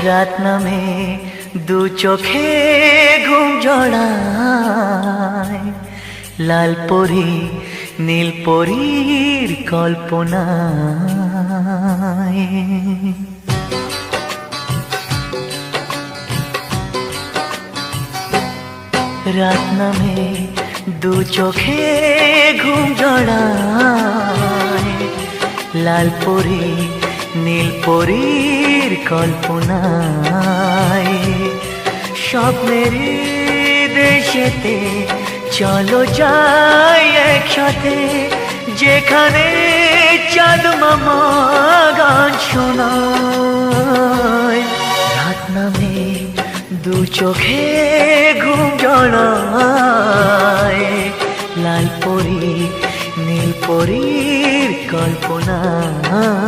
রাত নামে দু চোখে ঘুম জড়ায়, লাল পরি নীল পরীর কল্পনায়। রাত নামে দু চোখে ঘুম জড়ায়, লাল পরি নীল পরীর কল্পনায়। স্বপ্নের দেশেতে চলো যাই একসাথে, যেখানে চাঁদ মামা গান শোনায়। রাত নামে দু চোখে ঘুম জড়ায়, লাল পরি নীল পরীর কল্পনায়।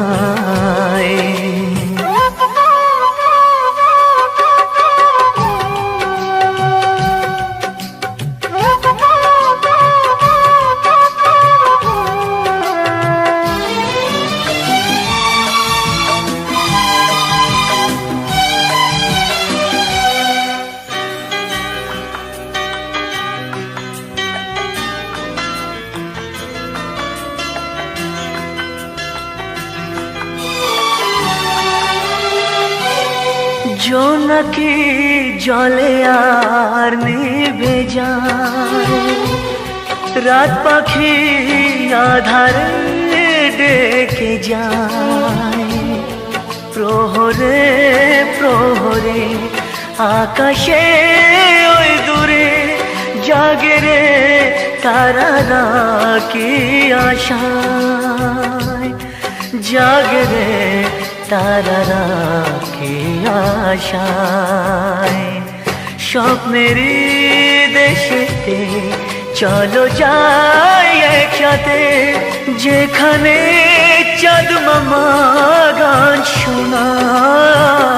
জোনাকি জলে আর নিভে যায়, রাত পাখি আধারে ডেকে যায়। প্রহরে প্রহরে আকাশে ওই দূরে জাগে রে তারারা কি আশায়, জাগে রে তারারা কি আশায়। স্বপ্নের দেশেতে চলো যাই একসাথে, যেখানে চাঁদ মামা গান শোনায়।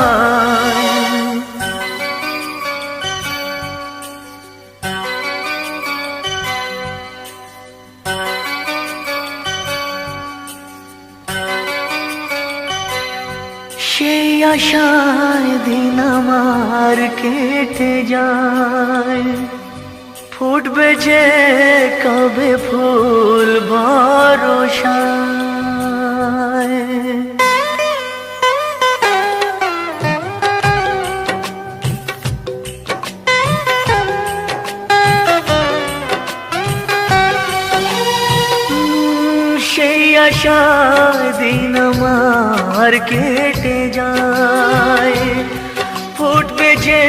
সেই আশায় দিন আমার কেটে যায়, ফুটবে যে কবে ফুল ভরসায়। সেই আশায় দিন আমার কেটে যায়, ফুটবে যে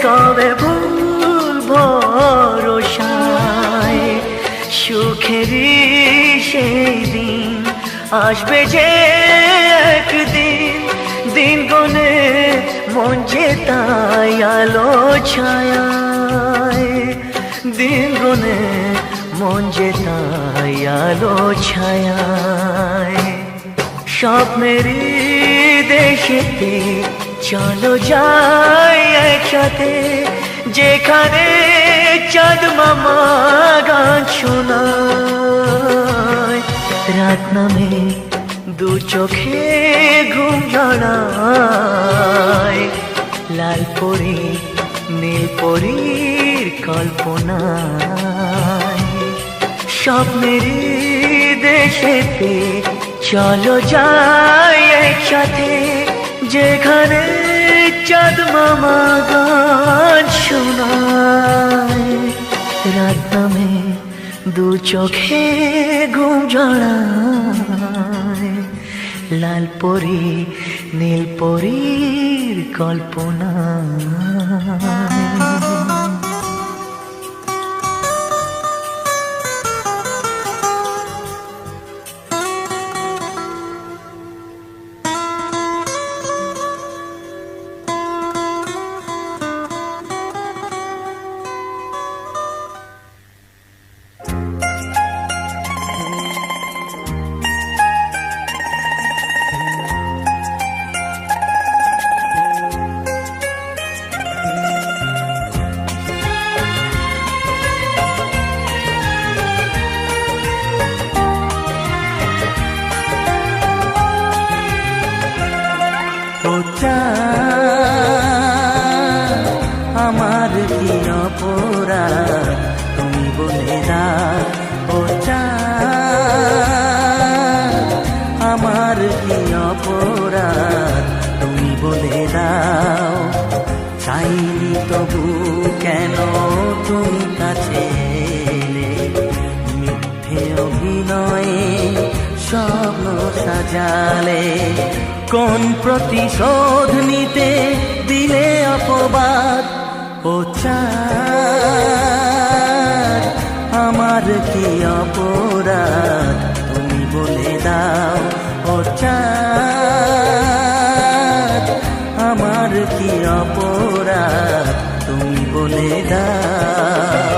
কবে ফুল ভরসায়। সুখেরই সেই দিন আসবে যে একদিন, দিন গনে মন যে তাই আলো ছায়ায়। দিন গনে মন যে তাই আলো ছায়ায়। স্বপ্নের দেশেতে চলো যাই একসাথে, যেখানে চাঁদ মামা গান শোনায়। রাত নামে দু চোখে ঘুম জড়ায়, লাল পরি নীল পরীর কল্পনায়। স্বপ্নের দেশেতে চলো যাই একসাথে, যেখানে চাঁদ মামা গান শোনায়। রাত নামে দু চোখে ঘুম জড়ায়, লাল পরি নীল পরীর কল্পনায়। অপরাধ তুমি বলে দাও। চাইনি তবু কেন তুমি কাছে এলে, মিথ্যে অভিনয়ে স্বপ্ন সাজালে। কোন প্রতিশোধ নিতে দিলে অপবাদ, ও চাঁদ আমার কি অপরাধ তুমি বলে দাও। ও চাঁদ আমার কি অপরাধ তুমি বলে দাও।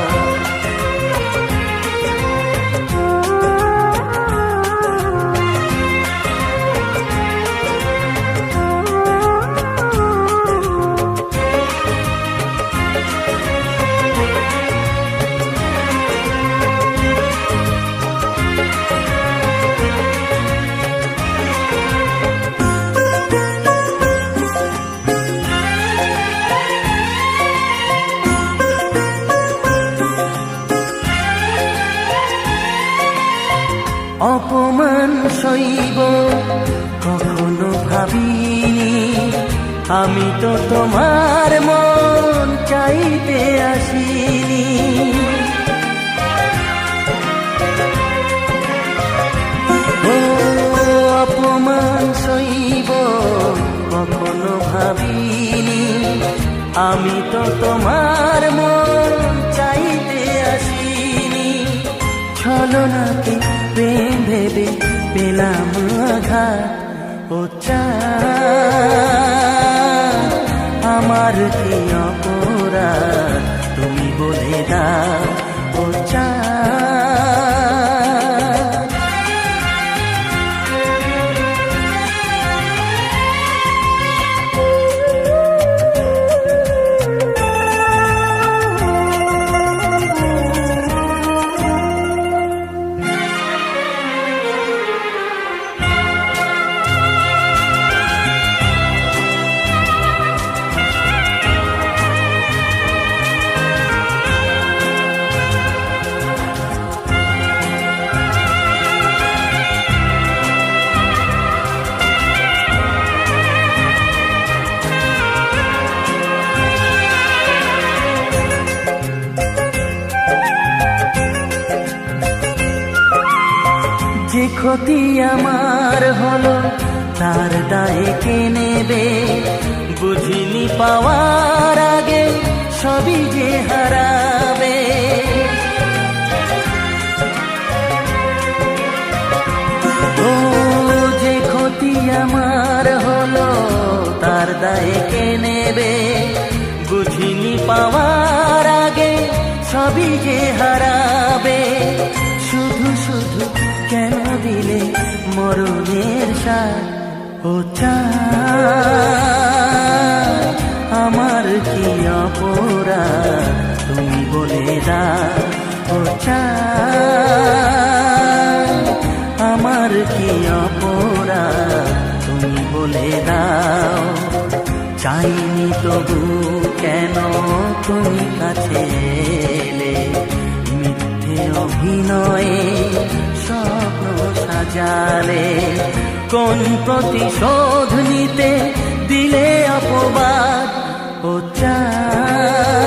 অপমান সইব কখনো ভাবিনি, আমি তো তোমার মন চাইতে আসিনি। ও অপমান সইব কখনো ভাবিনি, আমি তো তোমার মন চাইতে আসিনি। ছলনাকে প্রেম ভেবে পেলাম আঘাত, ও চাঁদ আমার কি অপরাধ তুমি বলে দাও। ও চাঁদ যে ক্ষতি আমার হলো তার দায়ে কে নেবে, বুঝিনি পাওয়ার আগে সবই যে হারাবে। ও যে ক্ষতি আমার হলো তার দায়ে কে নেবে, বুঝিনি পাওয়ার আগে সবই যে হারাবে। শুধু শুধু কেন দিলে মরণের সাথ, ও চাঁদ আমার কি অপরাধ তুমি বলে দাও। ও চাঁদ আমার কি অপরাধ তুমি বলে দাও। চাইনি তবু কেন তুমি কাছে এলে, মিথ্যে অভিনয়ে স্বপ্ন সাজালে। কোন প্রতিশোধ নিতে দিলে অপবাদ, ও চাঁদ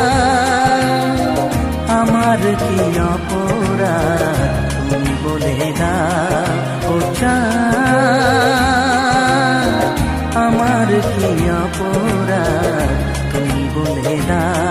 আমার কি অপরাধ তুমি বলে দাও। ও চাঁদ আমার কি অপরাধ তুমি বলে দাও।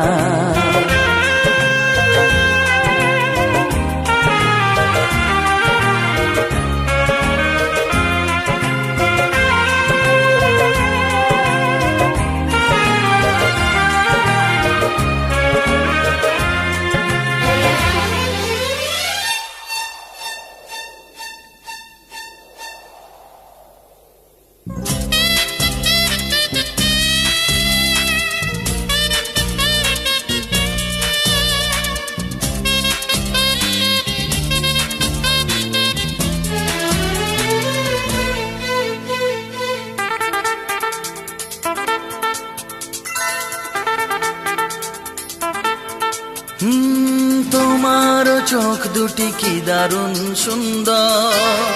তোমার চোখ দুটি কি দারুণ সুন্দর,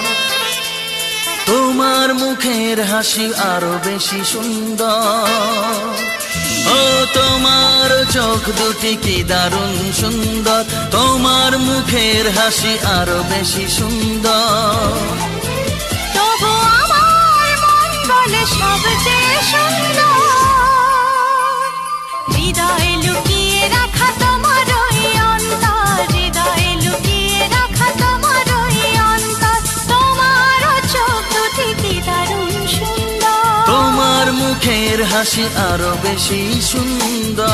তোমার মুখের হাসি আরো বেশি সুন্দর, ও তোমার চোখ দুটি কি দারুণ সুন্দর, তোমার মুখের হাসি আরো বেশি সুন্দর। তবু আমার মন বলে সবচেয়ে সুন্দর, হৃদয়ে লুকিয়ে রাখা তোমার ওই অন্তর, হৃদয়ে লুকিয়ে রাখা তোমার ওই অন্তর, তোমার চোখ দুটি কি দারুণ সুন্দর, তোমার মুখের হাসি আরো বেশি সুন্দর।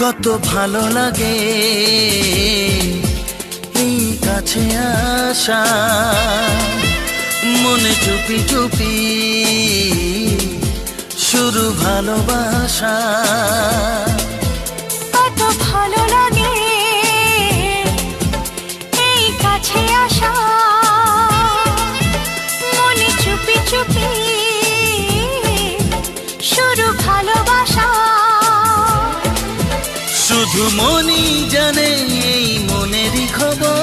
কত ভালো লাগে এই কাছে আসা, মনে চুপি চুপি শুরু ভালোবাসা। কত ভালো লাগে এই কাছে আসা, মনে চুপি চুপি শুরু ভালোবাসা। শুধু মনই জানে এই মনেরই খবর,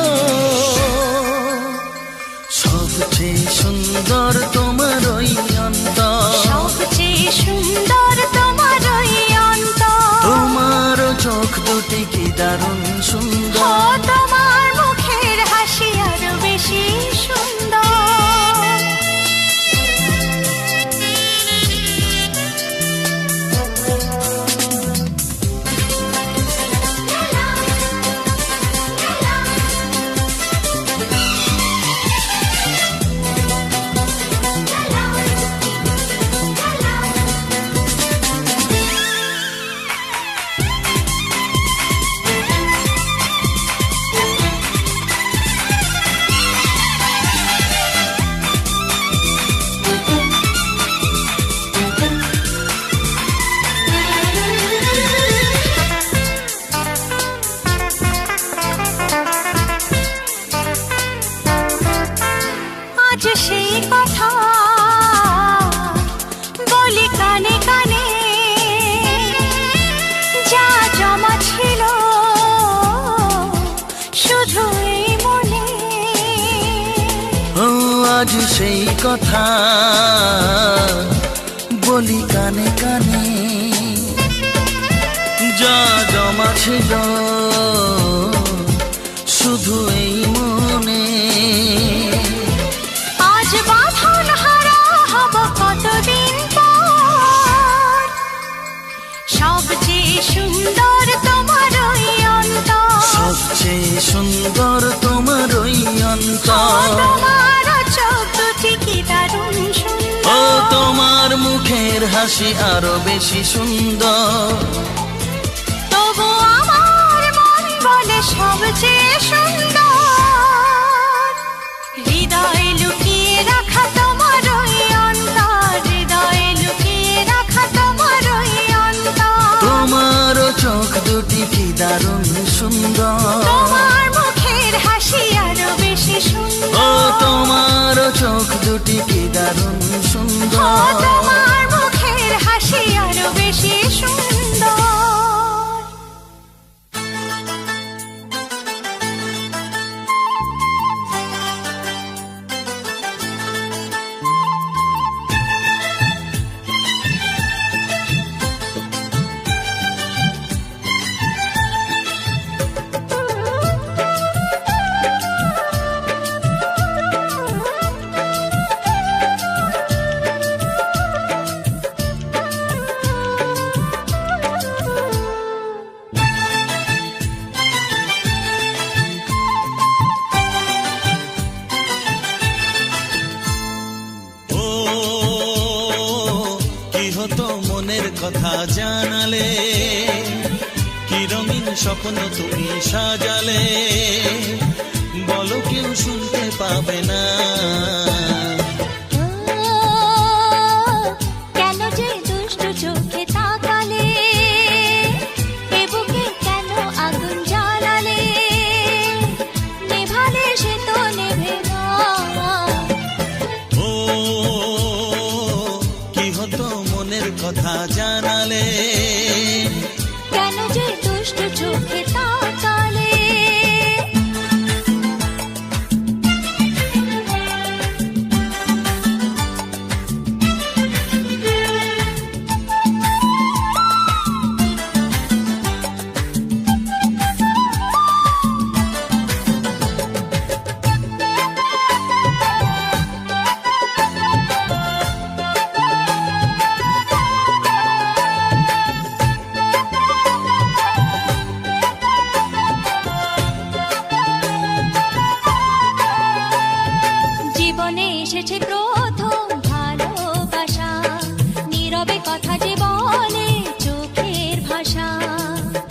সবচেয়ে সুন্দর তোমার ওই অন্তর, সবচেয়ে সুন্দর তোমার ওই অন্তর, তোমার চোখ দুটি কি দারুণ ও সুন্দর, তোমার মুখের হাসি আরো বেশি সুন্দর। আজ সেই কথা বলি কানে কানে, যা জমা ছিল শুধু এই মনে। ও আজ সেই কথা বলি কানে কানে, যা জমা ছিল শুধু এই মনে। আজ বাঁধন হারা হব কতদিন পর, সবচেয়ে সুন্দর তোমার ওই অন্তর, সবচেয়ে সুন্দর তোমার ওই অন্তর, তোমার চোখ দুটি কি দারুণ ও সুন্দর, তোমার মুখের হাসি আরো বেশি সুন্দর। তবু আমার মন বলে সবচেয়ে সুন্দর, হৃদয়ে লুকিয়ে রাখা তোমার ওই অন্তর, হৃদয়ে লুকিয়ে রাখা তোমার ওই অন্তর, তোমার চোখ দুটি কি দারুণ সুন্দর, তোমার মুখের হাসি আরো বেশি ও সুন্দর, তোমার চোখ দুটি কি দারুণ ও সুন্দর। তোমার মুখের হাসি আরো বেশি সুন্দর। হতো মনের কথা জানালে, কি রঙিন স্বপ্ন তুমি সাজালে, বলো কেউ শুনতে পাবে না। কেন যে দুষ্ট চোখে তাকালে, এ বুকে কেন আগুন জ্বালালে, নেভালে সে তো নেভে না। ও কি হতো মনের কথা জানালে, কেন যে দুষ্ট চোখে তাকালে। জীবনে এসেছে প্রথম ভালোবাসা, নীরবে কথা যে বলে চোখের ভাষা।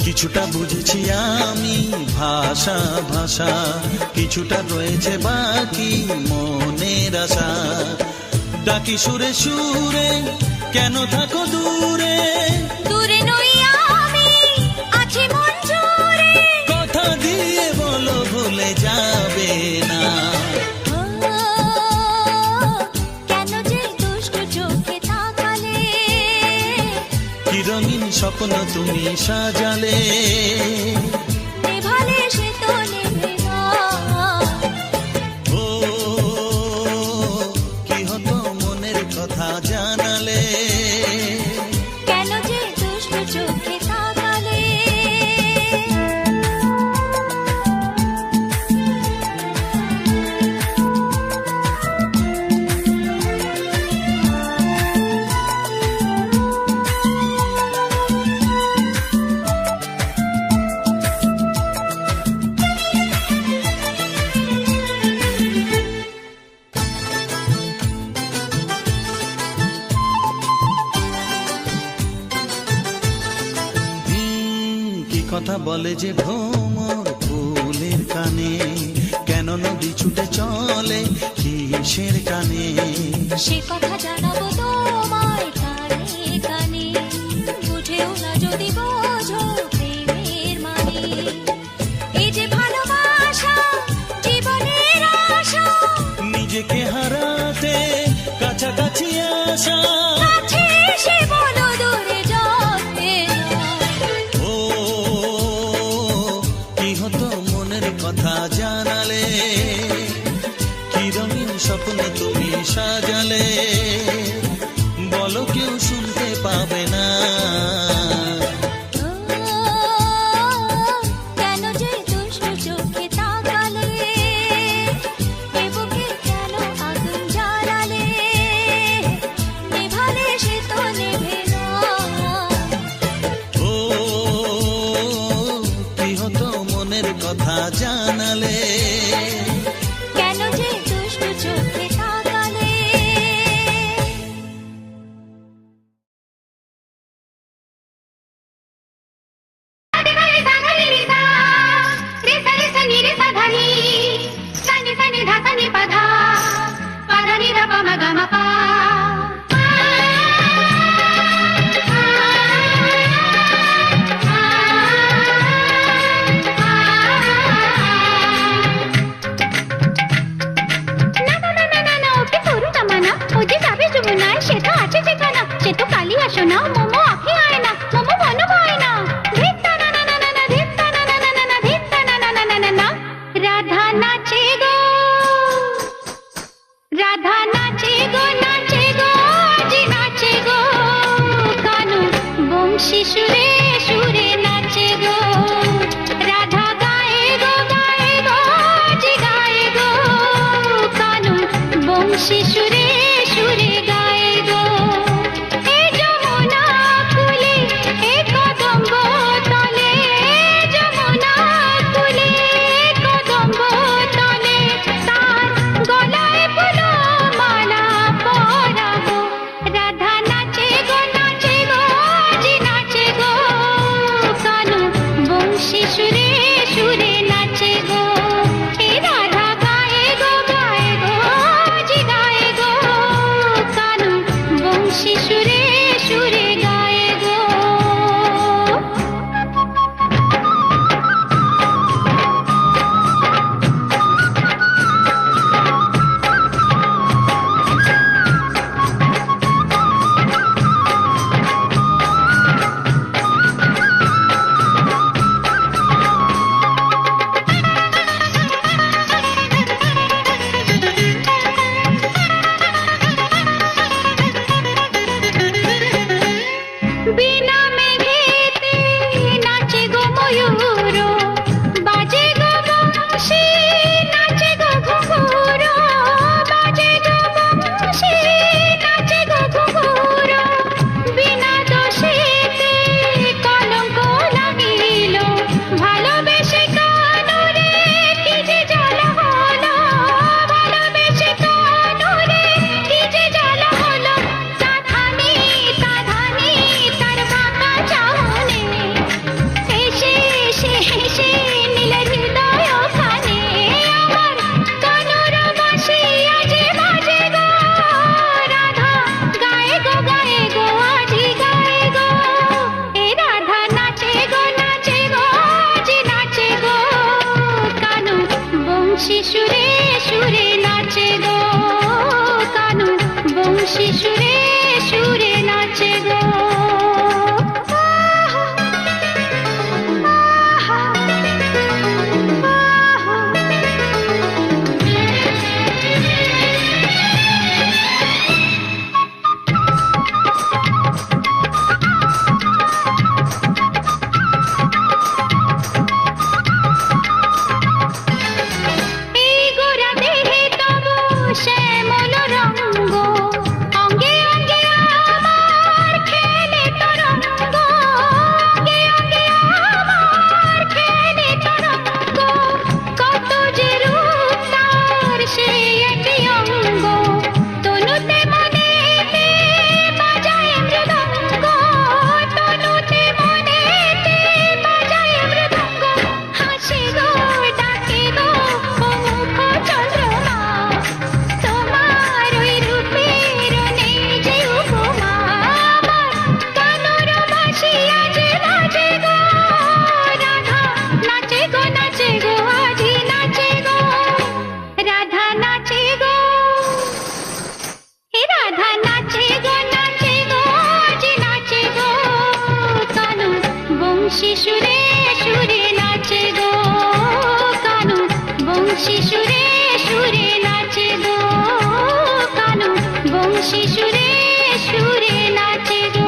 কিছুটা বুঝেছি আমি ভাষা ভাষা, কিছুটা রয়েছে বাকি মনের আশা। ডাকি সুরে সুরে কেন থাকো দূরে, দূরে নই আমি আছি মন জুড়ে। কথা দিয়ে বলো ভুলে যাবে না। কেন যে দুষ্ট চোখে তাকালে, কি রঙিন স্বপ্ন তুমি সাজালে, নেভালে সে তো নেভে না। ও কি হতো মনের কথা জানালে, কেন যে দুষ্ট চোখে তাকালে। কি কথা বলে যে ভ্রমর ফুলের কানে, কেন নদী ছুটে চলে কিসের কানে। সে কথা জানাবো তোমায় কানে কানে, বুঝেও না যদি বোঝো প্রেমের মানে। এই যে ভালোবাসা জীবনের আশা, নিজেকে হারাতে কাছাকাছি আসা। কাছে এসে বলো দূরে যাবে না। ও কি হতো মনের কথা জানালে, কি রঙিন স্বপ্ন তুমি সাজালে, বলো কেউ শুনতে পাবে না। কেন যে দুষ্ট চোখে তাকালে, এ বুকে কেন আগুন জ্বালালে, নেভালে সে তো নেভে না। ও কি হতো মনের কথা জানালে, কেন যে দুষ্ট চোখে তাকালে। সে তো কালি আসো না, মোমো আঁকি আয় না, মোমো মনো হয় না। ধিত্তা না না না না না, ধিত্তা না না না না না, ধিত্তা না না না না না না। রাধা নাচে গো, রাধা নাচে গো, নাচে গো, আজি নাচে গো। কানু বংশী সুরে সুরে নাচে গো। রাধা গায়ে গো, গায়ে গো, আজি গায়ে গো। কানু বংশী সুরে সুরে গায়ে গো। এ যমুনা কুলে, এ কদম্ব তলে, যমুনা কুলে, কদম্ব তলে। তার গলায় ফুল মালা পরাবো। রাধা নাচে গো, বংশী সুরে সুরে নাচে গো কানু, বংশী সুরে সুরে নাচে গো কানু, বংশী সুরে সুরে নাচে গো।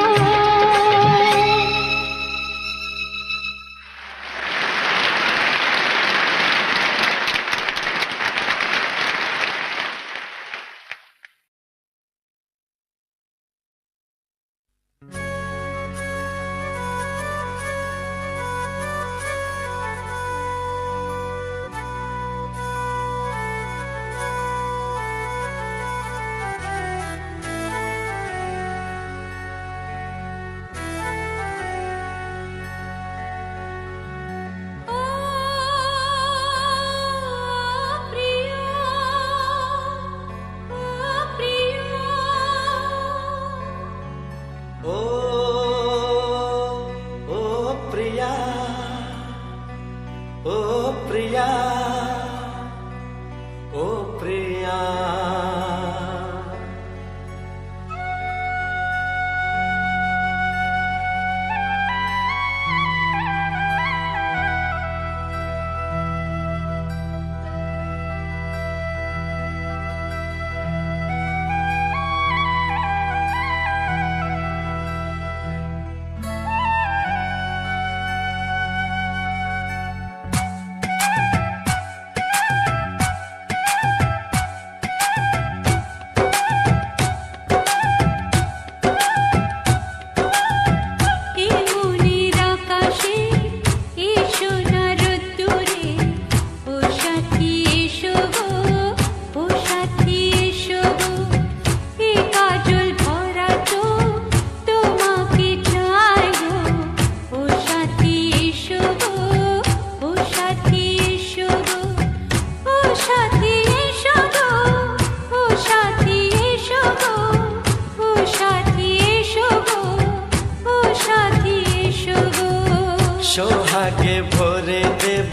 সোহাগে ভরে দেব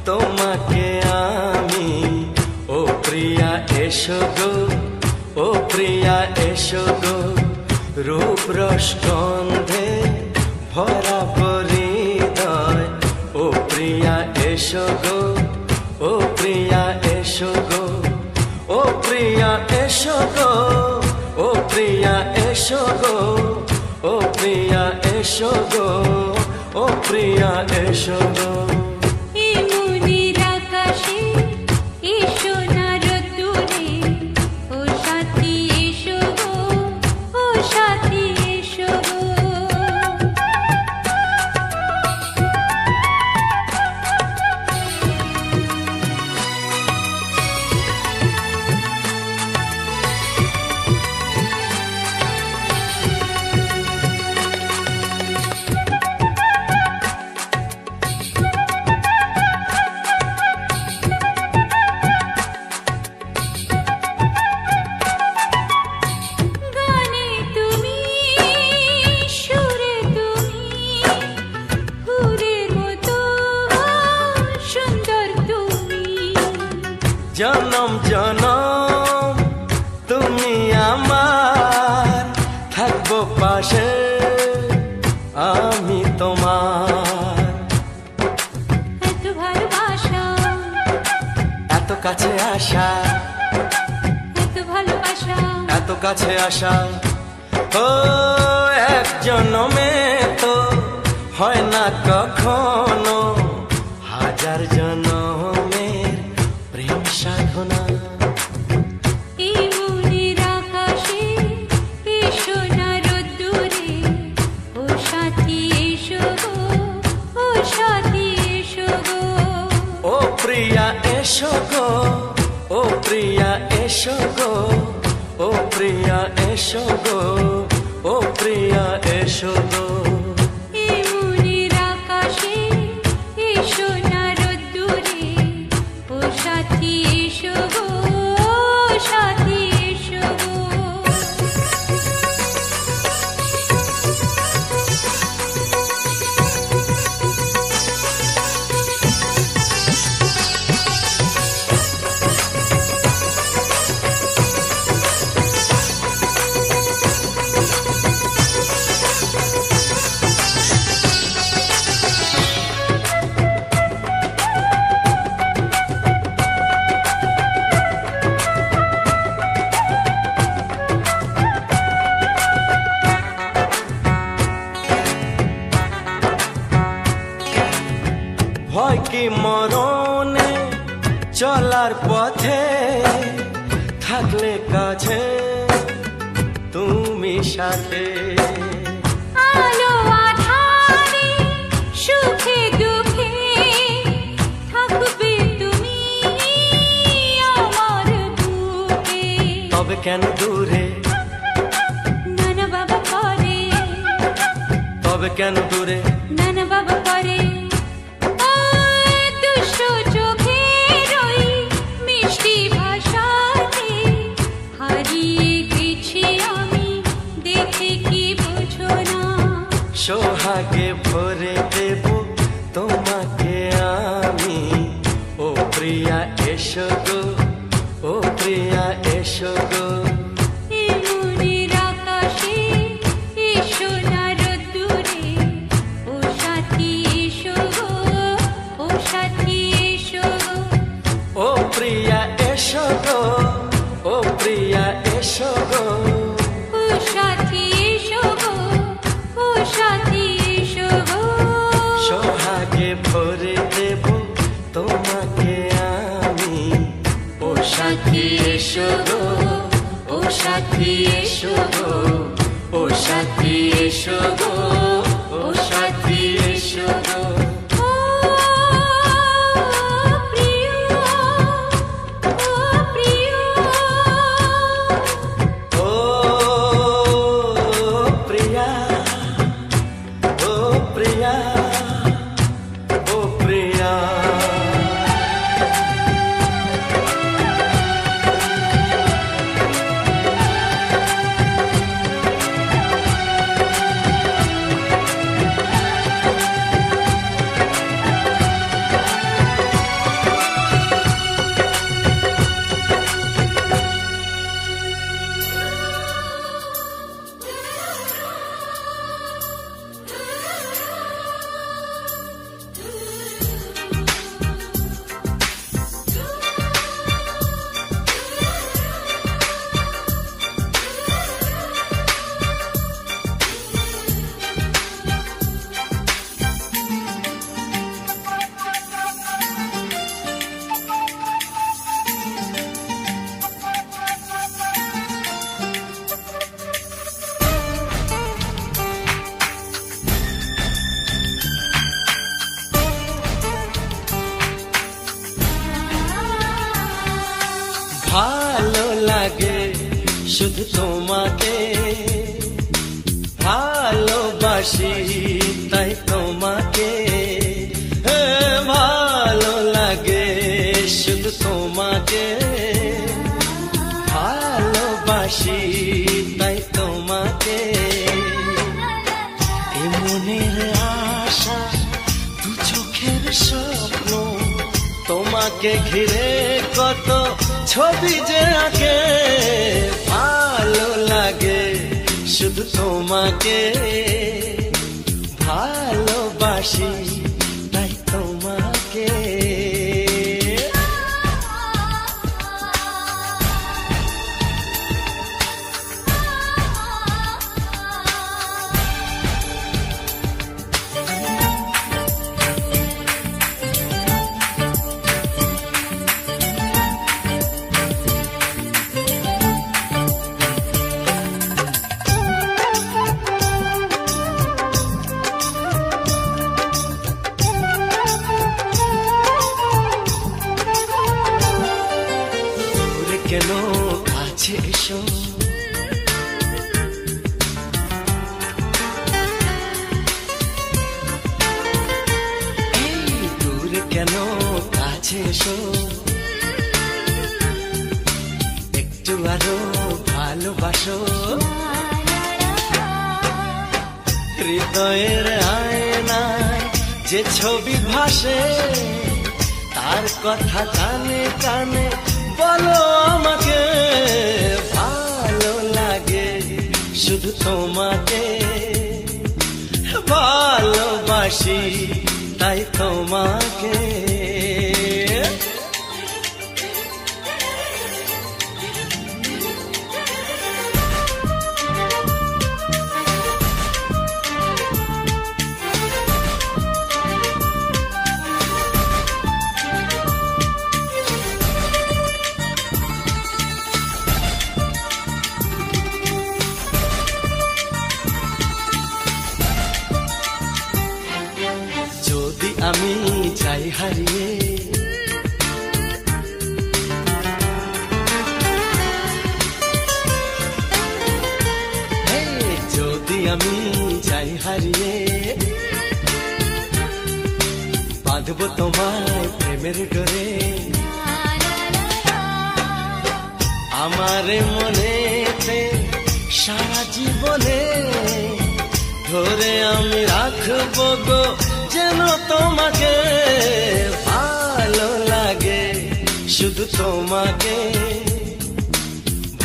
তোমাকে আমি, ও প্রিয়া এসো গো, ও প্রিয়া এসো গো, রূপ রস গন্ধে ভরা হৃদয়, ও প্রিয়া এসো গো, ও প্রিয়া এসো গো, ও প্রিয়া এসো গো, ও প্রিয়া এসো গো, ও প্রিয়া এসো গো, ও প্রিয়া এসো গো। এই মনির আকাশে এসো না রোদ্দুরে, ও সাথী এসো গো, ও সাথী এসো গো। গানে তুমি, সুরে তুমি, ফুলের মতো সুন্দর তুমি। জনম জনম তুমি আমার, থাকবো পাশে আমি তোমার। এত ভালোবাসা, এত কাছে আসা, এত ভালোবাসা, এত কাছে আসা, ও এক জনমে তো হয় না কখনো, হাজার জনমের প্রেম সাধনা। এই মনির আকাশে এসো না রোদ্দুরে, ও সাথী এসো গো, ও সাথী এসো গো। ও প্রিয়া এসো গো, ও প্রিয়া এসো গো, ও প্রিয়া এসো গো, ও প্রিয়া এসো গো। এই মনির আকাশে এসো না রোদ্দুরে, ও সাথী এসো গো, ও সাথী এসো গো। কি মরণে চলার পথে থাকলে কাছে তুমি সাথে আলো আঁধারে সুখে দুঃখে থাকবে তুমি আমার বুকে। তবে কেন দূরে নানা বাবা করে, তবে কেন দূরে নানা বাবা করে। ওই দুষ্ট চোখের ওই মিষ্টি ভাষাতে হারিয়ে গেছি আমি, দেখে কি বোঝো না। সোহাগে ভরে দেব তোমাকে আমি, ও প্রিয়া এসো গো, ও প্রিয়া এসো গো। এই মনের আকাশে এসো না রোদ্দুরে, ও সাথী এসো গো, ও সাথী এসো গো। ও প্রিয়া এসো গো, ও প্রিয়া এসো গো। ও সাথী এসো গো, ও সাথী এসো গো। সোহাগে ভরে দেব তোমাকে আমি, ও সাথী এসো গো, ও সাথী এসো গো, ও সাথী এসো গো, ও সাথী এসো গো। ও প্রিয়, ও প্রিয়, ও প্রিয়া, ও প্রিয়া, ও প্রিয়া। ভালো লাগে শুধু তোমাকে, ভালোবাসি তাই তোমাকে। ভালো লাগে শুধু তোমাকে, ভালোবাসি তাই তোমাকে। এ মনের আশা দু চোখের স্বপ্ন, তোমাকে ঘিরে কত ছবি যে আঁকে। ভালো লাগে শুধু তোমাকে, ভালোবাসি তাই তোমাকে। দূরে কেন কাছে এসো, এই দূরে কেন কাছে এসো। একটু আরো ভালোবাসো, হৃদয়ের আয়নায় যে ছবি ভাসে, তার কথা কানে কানে বলো আমাকে। ভালো লাগে শুধু তোমাকে, ভালোবাসি তাই তোমাকে। আমি যাই হারিয়ে, যদি আমি যাই হারিয়ে, বাঁধবো তোমায় প্রেমের ডোরে। আমার মনেতে সারা জীবনে ধরে আমি রাখবো গো যেন তোমাকে। ভালো লাগে শুধু তোমাকে,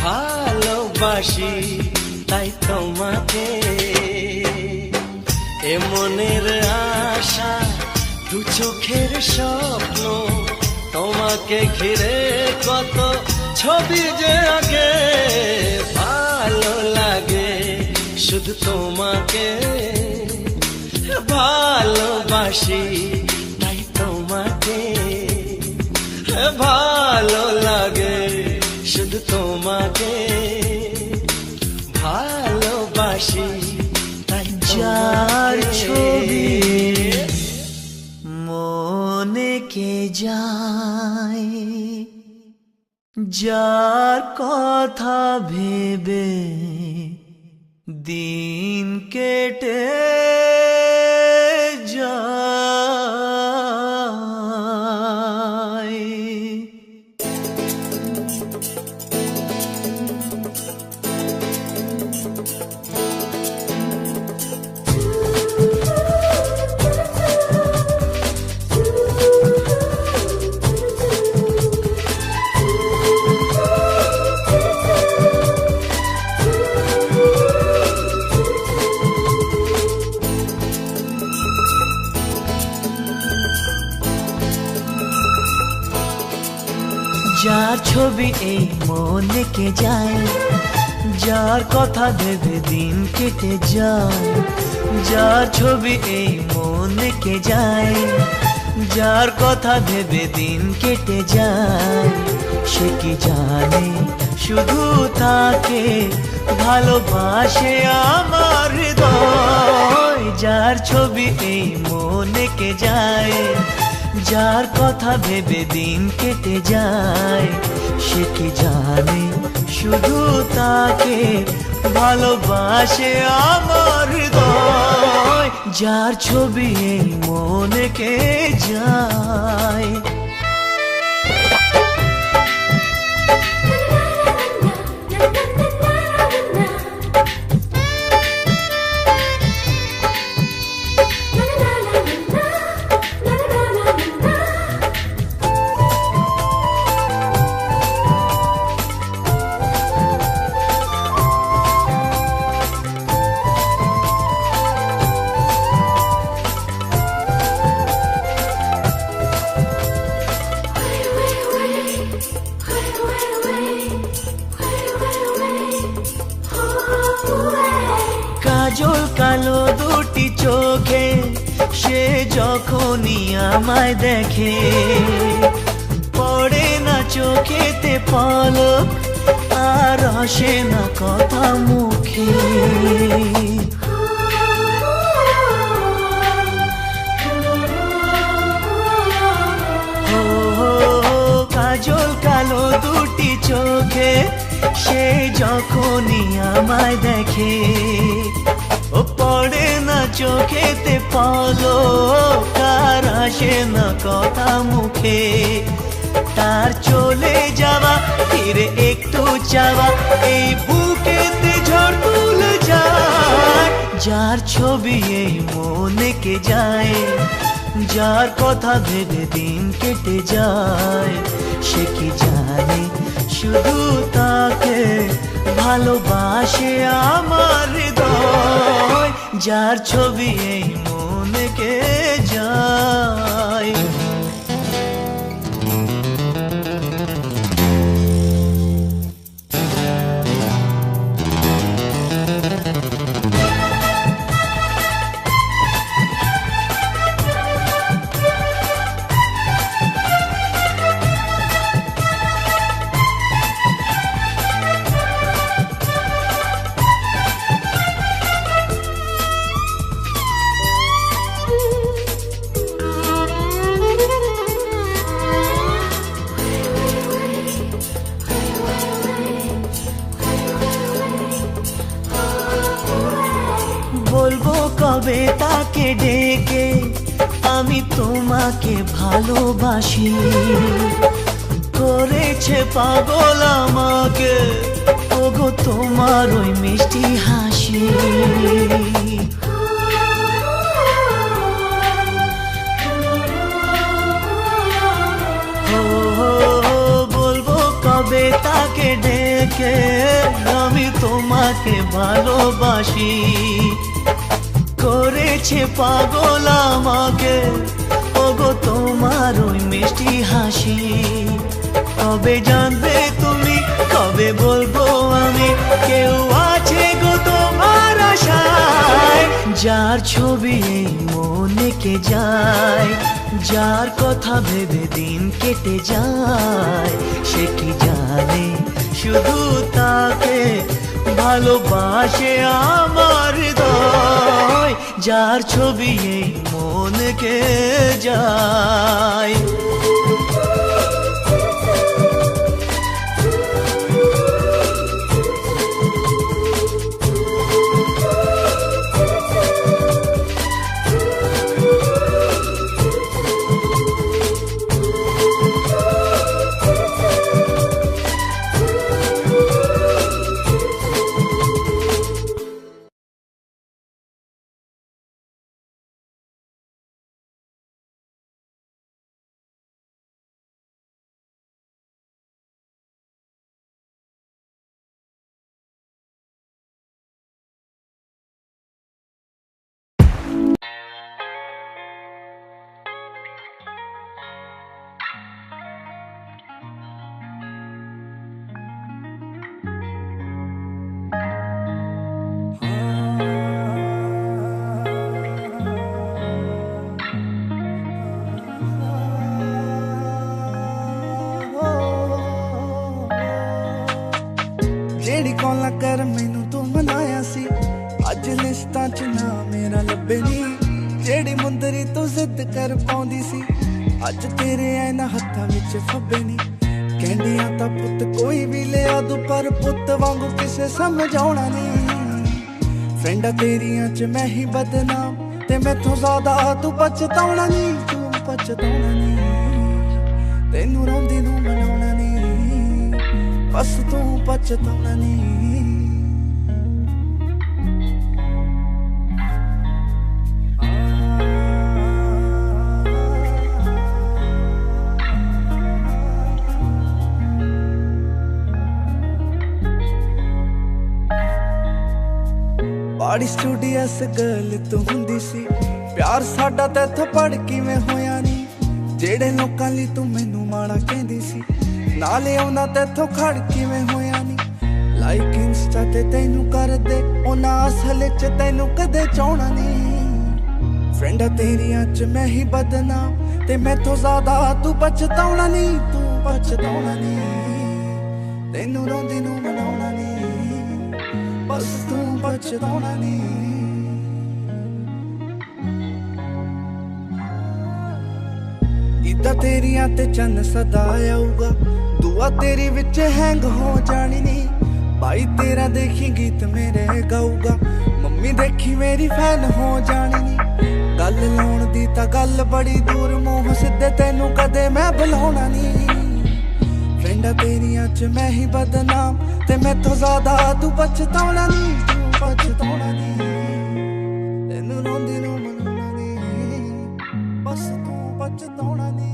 ভালোবাসি তাই তোমাকে। এ মনের আশা দু চোখের স্বপ্ন, তোমাকে ঘিরে কত ছবি যে আগে। ভালো লাগে শুধু তোমাকে, ভালোবাসি তাই তোমাকে। ভালো লাগে শুধু তোমাকে, ভালোবাসি তাই যার ছবি মনে কে যায়, যার কথা ভেবে দিন কেটে যায়। যার ছবি এই মনে কে যায়, যার কথা ভেবে দিন কেটে যায়। যার ছবি এই মনে কে যায়, যার কথা ভেবে দিন কেটে যায়। সে কি জানে শুধু তাকে ভালোবাসে আমার হৃদয়। যার ছবি এই মনে কে যায়, যার কথা ভেবে দিন কেটে যায়। সে কি জানে শুধু তাকে ভালোবাসে আমার হৃদয়। যার ছবি এই মনে কে যায়। কাজল কালো দুটি চোখে সে যখনই আমায় দেখে, পড়ে না চোখেতে পলক আর আসে না কথা মুখে। কাজল কালো দুটি চোখে সে যখনই আমায় দেখে, ও পড়ে না চোখেতে পলক আর আসে না কথা মুখে। তার চলে যাওয়া ফিরে একটু চাওয়া এই বুকেতে ঝড় তুলে যায়। যার ছবি এই মনে কে যায়, যার কথা ভেবে দিন কেটে যায়। সে কি জানে শুধু তাকে ভালোবাসে আমার হৃদয়। যার ছবি এই মনে কে যায়। বলবো কবে তাকে ডেকে আমি তোমাকে ভালোবাসি। করেছে পাগল আমাকে ওগো তোমার ওই মিষ্টি হাসি। বলবো কবে তাকে ডেকে আমি তোমাকে ভালোবাসি। করেছে পাগল আমাকে ওগো তোমার ওই মিষ্টি হাসি। কবে জানবে তুমি, কবে বলবো আমি, কেউ আছে গো তোমার আশায়। যার ছবি এই মনে কে যায়, যার কথা ভেবে দিন কেটে যায়, সে কি জানে শুধু তাকে ভালোবাসে আমার হৃদয়। যার ছবি এই মনে কে যায়। ਜਿਹੜੀ ਕੌਲਾਂ ਕਰ ਮੈਨੂੰ ਤੂੰ ਮਨਾਇਆ ਸੀ, ਅੱਜ ਲਿਸਟਾਂ 'ਚ ਨਾ ਮੇਰਾ ਲੱਭੇ ਨੀ। ਜਿਹੜੀ ਮੁੰਦਰੀ ਤੂੰ ਜ਼ਿੱਦ ਕਰ ਪਾਉਂਦੀ ਸੀ, ਅੱਜ ਤੇਰੇ ਐਨਾ ਹੱਥਾਂ ਵਿੱਚ ਫੱਬੇ ਨੀ। ਕਹਿੰਦੀਆਂ ਤਾਂ ਪੁੱਤ ਕੋਈ ਵੀ ਲਿਆ ਦੂ, ਪਰ ਪੁੱਤ ਵਾਂਗੂ ਕਿਸੇ ਸਮਝਾਉਣਾ ਨੀ। ਫਰੈਂਡਾਂ ਤੇਰੀਆਂ 'ਚ ਮੈਂ ਹੀ ਬਦਨਾਮ, ਤੇ ਮੈਥੋਂ ਜ਼ਿਆਦਾ ਤੂੰ ਪਛਤਾਉਣਾ ਨੀ। ਤੂੰ ਪਛਤਾਉਣਾ ਨੀ, ਤੈਨੂੰ ਰੋਂਦੀ ਨੂੰ ਮਨਾਉਣਾ ਨੀ, ਬਸ ਤੂੰ ਪਛਤਾਉਣਾ ਨੀ। ਬਾੜੀ ਸਟੂਡੀਅਸ ਗਰਲ ਤੂੰ ਹੁੰਦੀ ਸੀ, ਪਿਆਰ ਸਾਡਾ ਤੈਥੋਂ ਪੜ ਕਿਵੇਂ ਹੋਇਆ ਨੀ। ਜਿਹੜੇ ਲੋਕਾਂ ਲਈ ਤੂੰ ਮੈਨੂੰ ਮਾੜਾ ਕਹਿੰਦੀ ਸੀ, ਨਾਲੇ ਆਉਂਦਾ ਤੈਥੋਂ ਖੜ ਕਿਵੇਂ ਹੋਇਆ ਨੀ। ਲਾਈਕ ਇੰਸਟਾ ਤੇ ਤੈਨੂੰ ਕਰਦੇ, ਉਹਨਾਂ ਅਸਲ 'ਚ ਤੈਨੂੰ ਕਦੇ ਚਾਹਣਾ ਨੀ। ਫਰੈਂਡਾਂ ਤੇਰੀਆਂ 'ਚ ਮੈਂ ਹੀ ਬਦਨਾਮ, ਤੇ ਮੈਥੋਂ ਜ਼ਿਆਦਾ ਤੂੰ ਪਛਤਾਉਣਾ ਨੀ। ਤੂੰ ਪਛਤਾਉਣਾ ਨੀ, ਤੈਨੂੰ ਰੋਂਦੀ ਨੂੰ ਮਨਾਉਣਾ ਨੀ, ਬਸ ਤੂੰ ਪਛਤਾਉਣਾ ਨੀ। ਇੱਦਾਂ ਤੇਰੀਆਂ ਤੇ ਚੰਨ ਸਦਾ ਆਊਗਾ, ਦੁਆ ਤੇਰੀ ਵਿੱਚ ਹੈਂਗ ਹੋ ਜਾਣੀ ਨੀ। ਭਾਈ ਤੇਰਾ ਦੇਖੀ ਗੀਤ ਮੇਰੇ ਗਾਊਗਾ, ਮੰਮੀ ਦੇਖੀ ਮੇਰੀ ਫੈਨ ਹੋ ਜਾਣੀ ਨੀ। ਗੱਲ ਲਾਉਣ ਦੀ ਤਾਂ ਗੱਲ ਬੜੀ ਦੂਰ, ਮੂੰਹ ਸਿੱਧੇ ਤੈਨੂੰ ਕਦੇ ਮੈਂ ਬੁਲਾਉਣਾ ਨੀ। ਫਰੈਂਡਾਂ ਤੇਰੀਆਂ 'ਚ ਮੈਂ ਹੀ ਬਦਨਾਮ, ਤੇ ਮੈਥੋਂ ਜ਼ਿਆਦਾ ਤੂੰ ਪਛਤਾਉਣਾ ਨੀ। ਤੂੰ ਪਛਤਾਉਣਾ ਨੀ, ਤੈਨੂੰ ਰੋਂਦੀ ਨੂੰ ਮਨਾਉਣਾ ਨੀ, ਬਸ ਤੂੰ ਪਛਤਾਉਣਾ ਨੀ।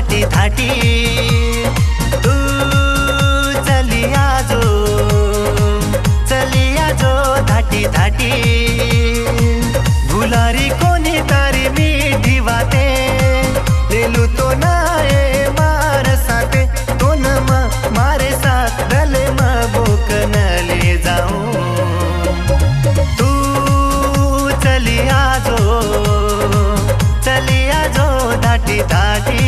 धाटी धाटी तू चलिया जो धाटी धाटी भुलारी कोणी तारी मीठी वाटे लेलू तो नाए मार साथे तो न मारे साथ भले बोक न ले जाऊं तू चलिया जो धाटी धाटी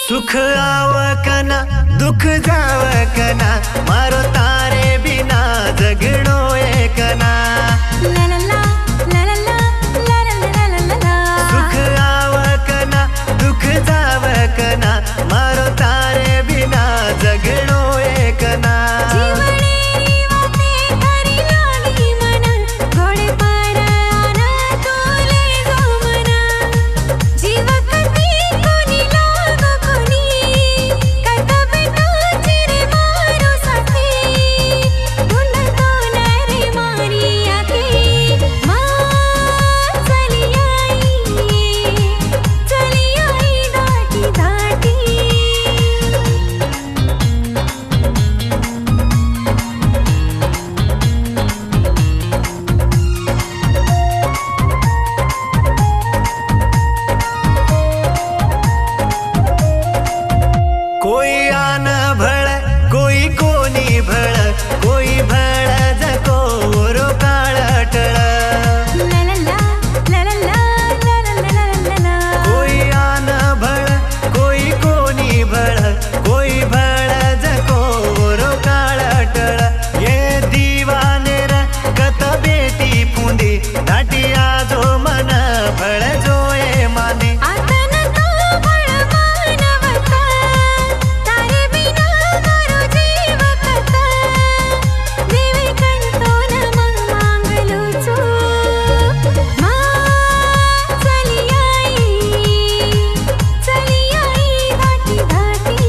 सुख आवकना दुख जावकना मारो तारे बिना जगणो एकना ला ला ला ला ला ला ला ला ला ला सुख आवकना दुख जावकना मारो तारे बिना जगणो एकना जीवनेरी वाटे तारी लागी मना घोडे पाराना तोले जोमना जीवकती कोणी लागो कोणी कथा बेटा चिरे मारो साथे ढूंढतो नारे मारी आके मां चली आई धाटी धाटी कोई आन भळ कोई कोणी भळ कोई भळ जको रो काळ टळ ला ला ला ला ला ला ला ला ला कोई आन भळ कोई कोणी भळ कोई भळ जको रो काळ टळ ये दीवाने र कत बेटी फुंदी धाटिया जो मन भळ जो ए माने आतन तो बळ मानवता तारे बिना मारो जीव कथा देवे कंतो न मांगलो चो मां चली आई धाटी धाटी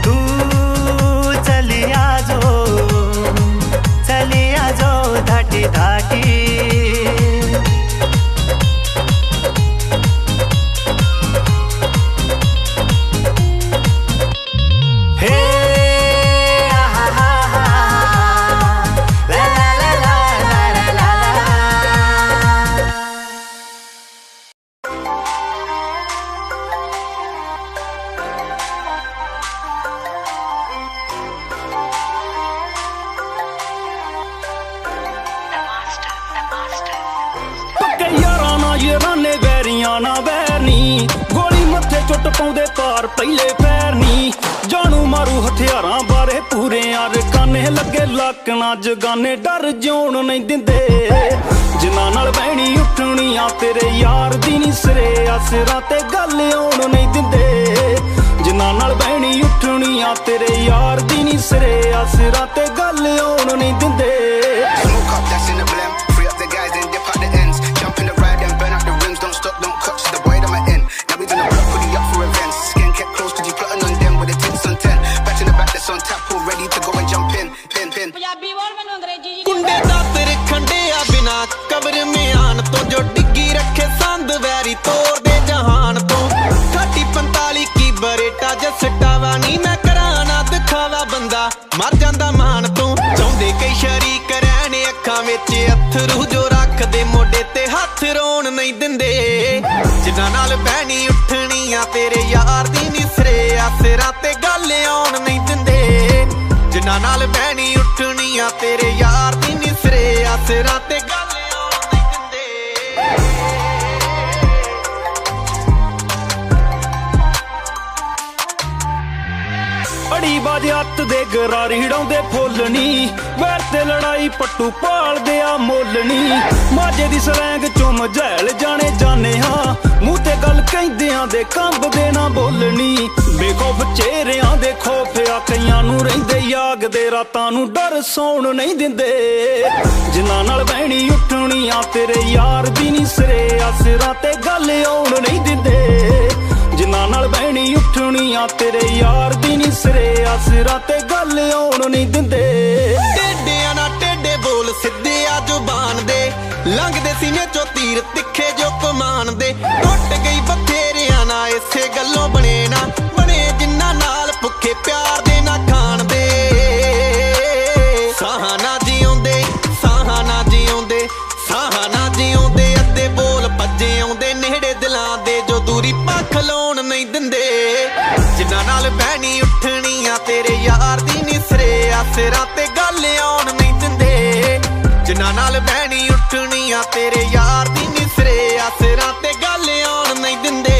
तू चलिया जो धाटी धाटी हे आहा हा हा ला ला ला ला ला ला ला ਪੱਕੇ ਯਾਰਾਂ ਨਾ ਯਾਰਾਨੇ ਵੈਰੀਆਂ ਨਾ ਵੈਰਨੀ ਗੋਲੀ ਮੱਥੇ ਚੁੱਟ ਪਾਉਂਦੇ ਪਾਰ ਪਹਿਲੇ ਪੈਰ ਨੀ ਜਾਣੂ ਮਾਰੂ ਹਥਿਆਰਾਂ ਬਾਰੇ ਪੂਰਿਆਂ ਰਕਾਨੇ ਲੱਗੇ ਲਾਕਣਾ ਜਗਾਨੇ ਡਰ ਜਿਉਣ ਨਹੀਂ ਦਿੰਦੇ ਜਿਨ੍ਹਾਂ ਨਾਲ ਬਹਿਣੀ ਉੱਠਣੀਆਂ ਤੇਰੇ ਯਾਰ ਦੀ ਨੀ ਸਿਰੇ ਆਸਰਾ ਤੇ ਗੱਲ ਆਉਣ ਨਹੀਂ ਦਿੰਦੇ ਜਿਨ੍ਹਾਂ ਨਾਲ ਬਹਿਣੀ ਉੱਠਣੀਆਂ ਤੇਰੇ ਯਾਰ ਦੀ ਨੀ ਸਿਰੇ ਆਸਰਾ ਤੇ ਗੱਲ ਆਉਣ ਨਹੀਂ ਦਿੰਦੇ Smoke up, that's in the blem. Free up the guys, then dip out the ends. Jump in the ride, then burn out the rims. Don't stop, don't cut, so the boy that my end. Now we gonna block, put it up for events. Skin kept close, cause you plotting on them with the tits on 10. Back in the back, that's on tap, all ready to go and jump in. Pin. Punjabi ਬੋਲ ਮੈਨੂੰ ਅੰਗਰੇਜ਼ੀ ਜੀ ਕੁੰਡੇ ਦਾ ਤੇਰੇ ਖੰਡਿਆ ਬਿਨਾ ਕਬਰ ਮਿਆਨ ਤੋਂ ਜੋ ਡਿੱਗੀ ਰੱਖੇ ਸੰਦ ਵੈਰੀ ਤੋੜ ਦੇ ਜਹਾਨ ਤੋਂ 45 ਕੀ ਬਰੇਟਾ ਜਸਟਾਵਾ ਨੀ ਮੈਂ ਕਰਾਂ ਨਾ ਦਿਖਾਵਾ ਬੰਦਾ ਮਰ ਜਾਂਦਾ ਮਾਨ ਤੋਂ ਚਾਹੁੰਦੇ ਕਈ ਸ਼ਰੀਕ ਰਹਿਣ ਅੱਖਾਂ ਵਿੱਚ ਅਥਰੂ ਜੋ ਰੱਖਦੇ ਮੋਢੇ ਤੇ ਹੱਥ ਰੋਣ ਨਹੀਂ ਦਿੰਦੇ ਜਿਨ੍ਹਾਂ ਨਾਲ ਬਹਿਣੀ ਉੱਠਣੀਆਂ ਤੇਰੇ ਯਾਰ ਦੀ ਨਿਸਰੇ ਆਸਰਾ ਤੇ ਗੱਲ ਆਉਣ ਨਹੀਂ ਦਿੰਦੇ ਜਿਨ੍ਹਾਂ ਨਾਲ ਬਹਿਣੀ ਉੱਠਣੀਆਂ ਤੇਰੇ ਯਾਰ ਦੀ ਨਿਸਰੇ ਆਸਰਾ ਤੇ ਗੱਲ ਆਉਣ ਨਹੀਂ ਦਿੰਦੇ ਅੜੀ ਬਾਜ ਅੱਤ ਦੇ ਗਰਾਰੀ ਹਿੜਾਉਂਦੇ ਫੁੱਲ ਨੀ ਵੈਰ ਤੇ ਲੜਾਈ ਪੱਟੂ ਪਾਲਦੇ ਆ ਮੁੱਲ ਨੀ ਮਾਝੇ ਦੀ ਸਲੈਂਗ ਚੋਂ ਮਝੈਲ ਜਾਣੇ ਹਾਂ ਮੂੰਹ ਤੇ ਗੱਲ ਕਹਿੰਦਿਆਂ ਦੇ ਕੰਬਦੇ ਨਾ ਬੋਲਣੀ ਬੇਖੌਫ ਚਿਹਰਿਆਂ ਦੇ ਖੋਫਿਆ ਕਈਆਂ ਨੂੰ ਰਹਿੰਦੇ ਯਾਗ ਦੇ ਰਾਤਾਂ ਨੂੰ ਡਰ ਸੌਣ ਨਹੀਂ ਦਿੰਦੇ ਜਿਨ੍ਹਾਂ ਨਾਲ ਬਹਿਣੀ ਉੱਠਣੀਆਂ ਤੇਰੇ ਯਾਰ ਦੀ ਨੀ ਸਿਰੇ ਆਸਰਾ ਤੇ ਗੱਲ ਆਉਣ ਨਹੀਂ ਦਿੰਦੇ ਜਿਨ੍ਹਾਂ ਨਾਲ ਬਹਿਣੀ ਉੱਠਣੀ ਆ ਤੇਰੇ ਯਾਰ ਦੀ ਨੀ ਸਿਰੇ ਆ ਸਿਰਾਂ ਤੇ ਗੱਲ ਆਉਣ ਨਹੀਂ ਦਿੰਦੇ। ਟੇਡਿਆਂ ਨਾਲ ਟੇਡੇ ਬੋਲ ਸਿੱਧੇ ਆ ਜ਼ੁਬਾਨ ਦੇ, ਲੰਘਦੇ ਸੀਨੇ ਚੋਂ ਤੀਰ ਤਿੱਖੇ ਜੋ ਕਮਾਨ ਦੇ। ਟੁੱਟ ਗਈ ਬਥੇਰਿਆਂ ਨਾਲ ਇਸੇ ਗੱਲੋਂ ਬਣੇ ਨਾ ਬਣੇ, ਜਿਨ੍ਹਾਂ ਨਾਲ ਭੁੱਖੇ ਪਿਆਰ ਦੇ ਨਾ ਖਾਣ ਦੇ। ਸਾਹਾਂ ਨਾ ਜਿਉਂਦੇ ਸਾਹਾਂ ਨਾ ਜਿਉਂਦੇ ਸਾਹਾਂ ਨਾ ਜਿਉਂਦੇ, ਅੱਧੇ ਬੋਲ ਭੱਜੇ ਆਉਂਦੇ ਨੇੜੇ ਦਿਲਾਂ ਦੇ ਜੋ ਦੂਰੀ ਪੱਖ ਲਾਉਣ ਨਹੀਂ ਦਿੰਦੇ। ਜਿਨ੍ਹਾਂ ਨਾਲ ਬਹਿਣੀ ਉੱਠਣੀ ਆ ਤੇਰੇ ਯਾਰ ਦੀ ਨੀ ਸਿਰੇ ਆ ਸਿਰਾਂ ਤੇ ਗੱਲ ਆਉਣ ਨਹੀਂ ਦਿੰਦੇ। ਜਿਨ੍ਹਾਂ ਨਾਲ ਬਹਿਣੀ ਉੱਠਣੀ ਆ ਤੇਰੇ ਯਾਰ ਦੀ ਨੀ ਸਿਰੇ ਆ ਸਿਰਾਂ ਤੇ ਗੱਲ ਆਉਣ ਨਹੀਂ ਦਿੰਦੇ।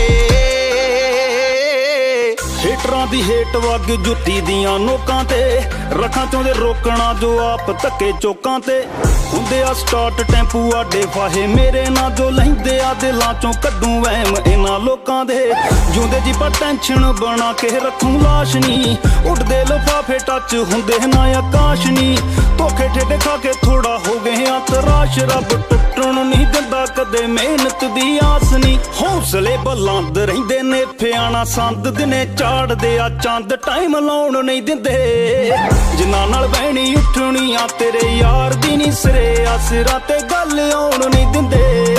ਹੇਟਰਾਂ ਦੀ ਹੇਟ ਵਗ ਜੁੱਤੀ ਦੀਆਂ ਨੋਕਾਂ ਤੇ, ਰੱਖਾਂ ਚਾਹੁੰਦੇ ਰੋਕਣਾ ਜੋ ਆਪ ਧੱਕੇ ਚੋਕਾਂ ਤੇ। ਹੁੰਦੇ ਆ ਸਟਾਰਟ ਟੈਂਪੂ ਆਡੇ ਫਾਹੇ ਮੇਰੇ ਨਾਲ ਜੋ ਲੈਂਦੇ ਆ ਦਿਲਾਂ ਚੋਂ ਕੱਢੂ ਵਹਿਮ ਇਹਨਾਂ ਲੋਕਾਂ ਦੇ। ਜਿਉਂਦੇ ਜੀ ਪਰ ਟੈਨਸ਼ਨ ਬਣਾ ਕੇ ਰੱਖੂ ਲਾਸ਼ ਨੀ, ਉੱਡਦੇ ਲਿਫਾਫੇ ਟੱਚ ਹੁੰਦੇ ਨਾ ਆਕਾਸ਼ ਨੀ। ਧੋਖੇ ਠੇਡੇ ਖਾ ਕੇ ਥੋੜਾ ਹੋ ਗਏ ਆ ਤਰਾਸ਼, ਰੱਬ ਟੁੱਟਣ ਨਹੀਂ ਦਿੰਦਾ ਕਦੇ ਮਿਹਨਤ ਦੀ ਆਸ ਨੀ। ਹੌਸਲੇ ਬੁਲੰਦ ਰਹਿੰਦੇ ਨੇ ਫਿਆਣਾ ਸੰਦ ਦਿਨੇ ਝਾੜਦੇ ਆ ਚੰਦ ਟਾਈਮ ਲਾਉਣ ਨਹੀਂ ਦਿੰਦੇ। ਜਿਨ੍ਹਾਂ ਨਾਲ ਬਹਿਣੀ ਉੱਠਣੀ ਆ ਤੇਰੇ ਯਾਰ ਦੀ ਨੀ ਸਿਰੇ ਆ ਸਿਰਾਂ ਤੇ ਗੱਲ ਆਉਣ ਨਹੀਂ ਦਿੰਦੇ।